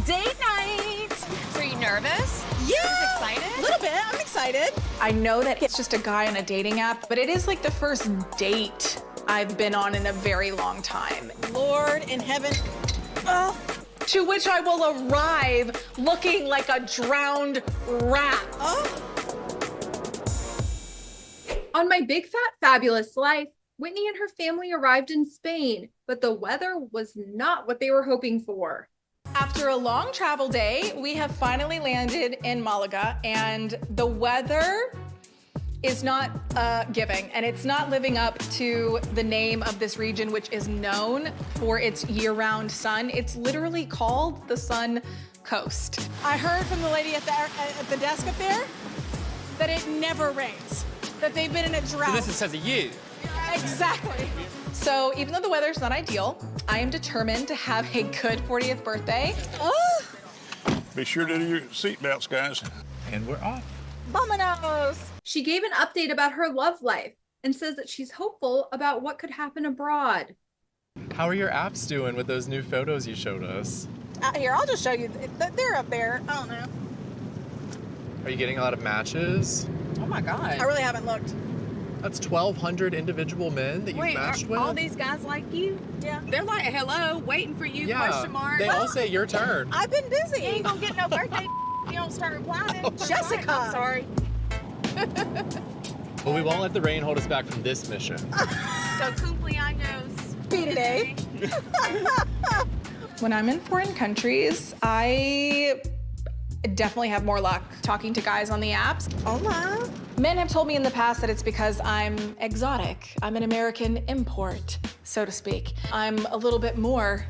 Date night! So are you nervous? Yeah! Excited? A little bit, I'm excited. I know that it's just a guy on a dating app, but it is like the first date I've been on in a very long time. Lord in heaven. Oh. To which I will arrive looking like a drowned rat. Oh. On my big fat fabulous life, Whitney and her family arrived in Spain, but the weather was not what they were hoping for. After a long travel day, we have finally landed in Malaga, and the weather is not giving, and it's not living up to the name of this region, which is known for its year-round sun. It's literally called the Sun Coast. I heard from the lady at the desk up there that it never rains, that they've been in a drought. So this is because of you. Exactly. So even though the weather's not ideal, I am determined to have a good 40th birthday. Oh. Be sure to do your seatbelts, guys. And we're off. Vamonos. She gave an update about her love life and says that she's hopeful about what could happen abroad. How are your apps doing with those new photos you showed us? Here, I'll just show you. They're up there. I don't know. Are you getting a lot of matches? Oh my God. I really haven't looked. That's 1,200 individual men that you've matched with? All these guys like you? Yeah. They're like, hello, waiting for you, Yeah, question mark. they all say your turn. I've been busy. You ain't gonna get no birthday if you don't start replying. Jessica. I'm sorry. But we won't let the rain hold us back from this mission. So cumpleaños. Be today. When I'm in foreign countries, I definitely have more luck talking to guys on the apps. Oh my. Men have told me in the past that it's because I'm exotic. I'm an American import, so to speak. I'm a little bit more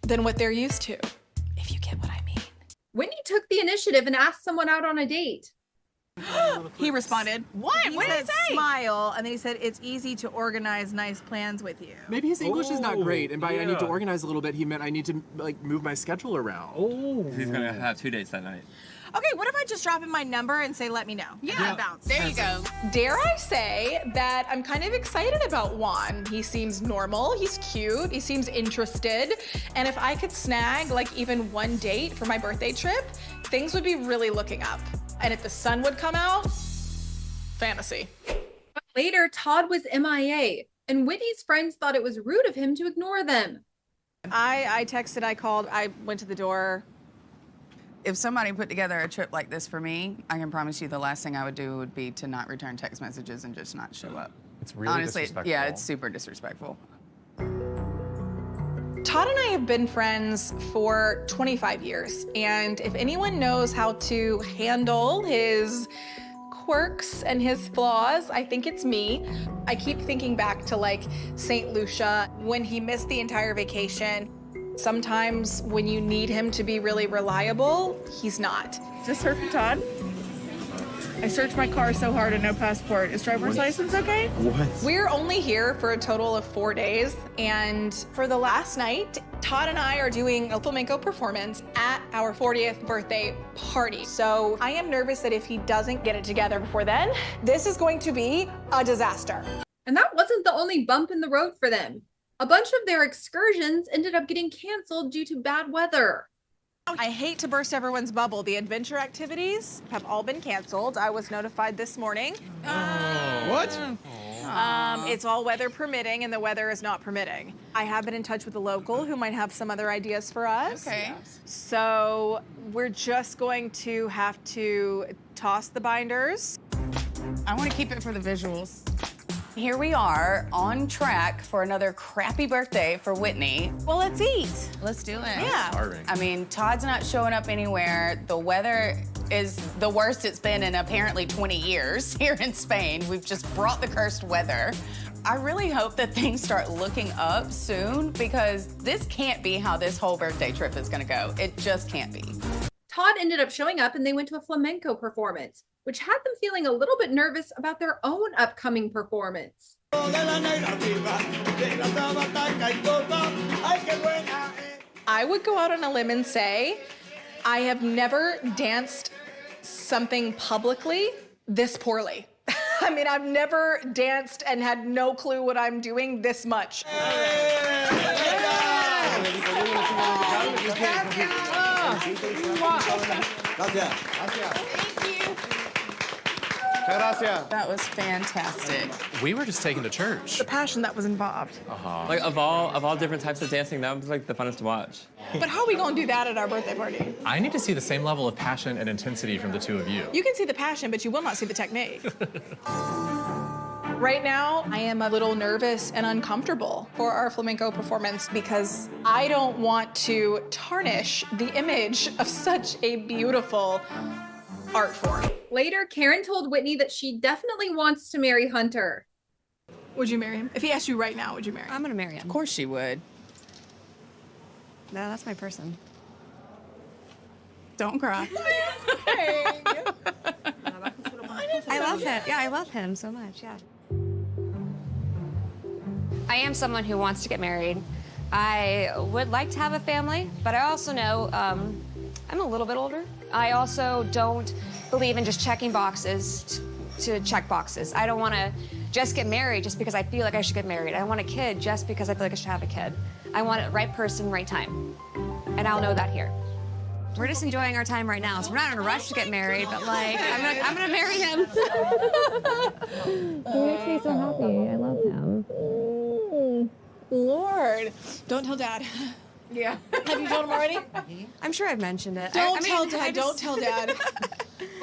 than what they're used to, if you get what I mean. Whitney took the initiative and asked someone out on a date. He responded. What? What did he said say? smile, and then he said it's easy to organize nice plans with you. Maybe his English is not great, and by I need to organize a little bit, he meant I need to like move my schedule around. Oh. He's gonna have 2 dates that night. Okay, what if I just drop in my number and say, let me know? Yeah, bounce. there you go. Dare I say that I'm kind of excited about Juan. He seems normal, he's cute, he seems interested, and if I could snag like even one date for my birthday trip, things would be really looking up. And if the sun would come out, fantasy. But later, Todd was MIA, and Whitney's friends thought it was rude of him to ignore them. I texted, I called, I went to the door. If somebody put together a trip like this for me, I can promise you the last thing I would do would be to not return text messages and just not show up. It's really Honestly, disrespectful. yeah, it's super disrespectful. Todd and I have been friends for 25 years, and if anyone knows how to handle his quirks and his flaws, I think it's me. I keep thinking back to like St. Lucia when he missed the entire vacation. Sometimes when you need him to be really reliable, he's not. Is this her from Todd? I searched my car so hard and no passport. Is driver's license okay? What? We're only here for a total of 4 days, and for the last night, Todd and I are doing a flamenco performance at our 40th birthday party. So I am nervous that if he doesn't get it together before then, this is going to be a disaster. And that wasn't the only bump in the road for them. A bunch of their excursions ended up getting canceled due to bad weather. I hate to burst everyone's bubble. The adventure activities have all been canceled. I was notified this morning. What? It's all weather permitting, and the weather is not permitting. I have been in touch with a local who might have some other ideas for us. Okay. So we're just going to have to toss the binders. I want to keep it for the visuals. Here we are on track for another crappy birthday for Whitney. Well, let's eat. Let's do it. Yeah. Starving. I mean, Todd's not showing up anywhere. The weather is the worst it's been in apparently 20 years here in Spain. We've just brought the cursed weather. I really hope that things start looking up soon because this can't be how this whole birthday trip is gonna go. It just can't be. Todd ended up showing up and they went to a flamenco performance, which had them feeling a little bit nervous about their own upcoming performance. I would go out on a limb and say, I have never danced something publicly this poorly. I mean, I've never danced and had no clue what I'm doing this much. That was fantastic. We were just taken to church. The passion that was involved. Like of all different types of dancing, that was like the funnest to watch. But how are we gonna do that at our birthday party? I need to see the same level of passion and intensity from the two of you. You can see the passion, but you will not see the technique. Right now, I am a little nervous and uncomfortable for our flamenco performance because I don't want to tarnish the image of such a beautiful art form. Later, Karen told Whitney that she definitely wants to marry Hunter. Would you marry him? If he asked you right now, would you marry him? I'm gonna marry him. Of course she would. No, that's my person. Don't cry. I love him. Yeah, I love him so much, yeah. I am someone who wants to get married. I would like to have a family, but I also know I'm a little bit older. I also don't believe in just checking boxes to check boxes. I don't want to just get married just because I feel like I should get married. I want a kid just because I feel like I should have a kid. I want the right person, right time. And I'll know that here. We're just enjoying our time right now, so we're not in a rush to get married, but like, I'm gonna marry him. He makes me so happy. I love him. Lord. Don't tell Dad. Yeah. Have you told him already? I'm sure I've mentioned it. Don't tell Dad. Don't tell Dad.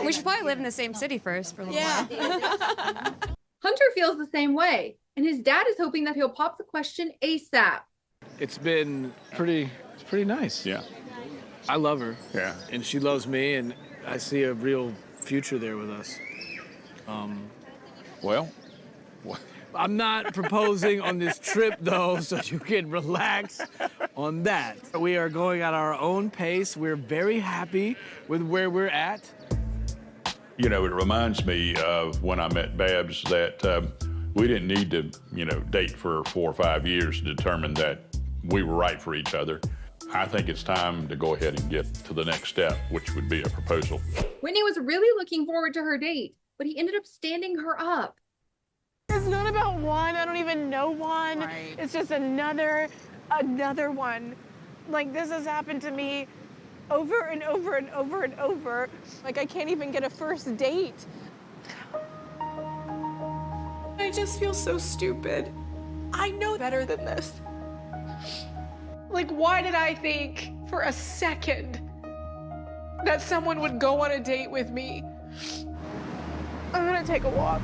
We should probably live in the same city first for a little while. Hunter feels the same way, and his dad is hoping that he'll pop the question ASAP. It's been pretty nice. Yeah. I love her. Yeah. And she loves me, and I see a real future there with us. Well, I'm not proposing on this trip, though, so you can relax on that. We are going at our own pace. We're very happy with where we're at. you know, it reminds me of when I met Babs that we didn't need to, you know, date for 4 or 5 years to determine that we were right for each other. I think it's time to go ahead and get to the next step, which would be a proposal. Whitney was really looking forward to her date, but he ended up standing her up. It's not about one. I don't even know one. Right. It's just another one. Like, this has happened to me over and over and over and over. Like, I can't even get a first date. I just feel so stupid. I know better than this. Like, why did I think for a second that someone would go on a date with me? I'm gonna take a walk.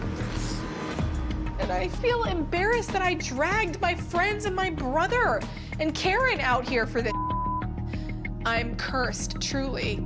And I feel embarrassed that I dragged my friends and my brother and Karen out here for this. I'm cursed, truly.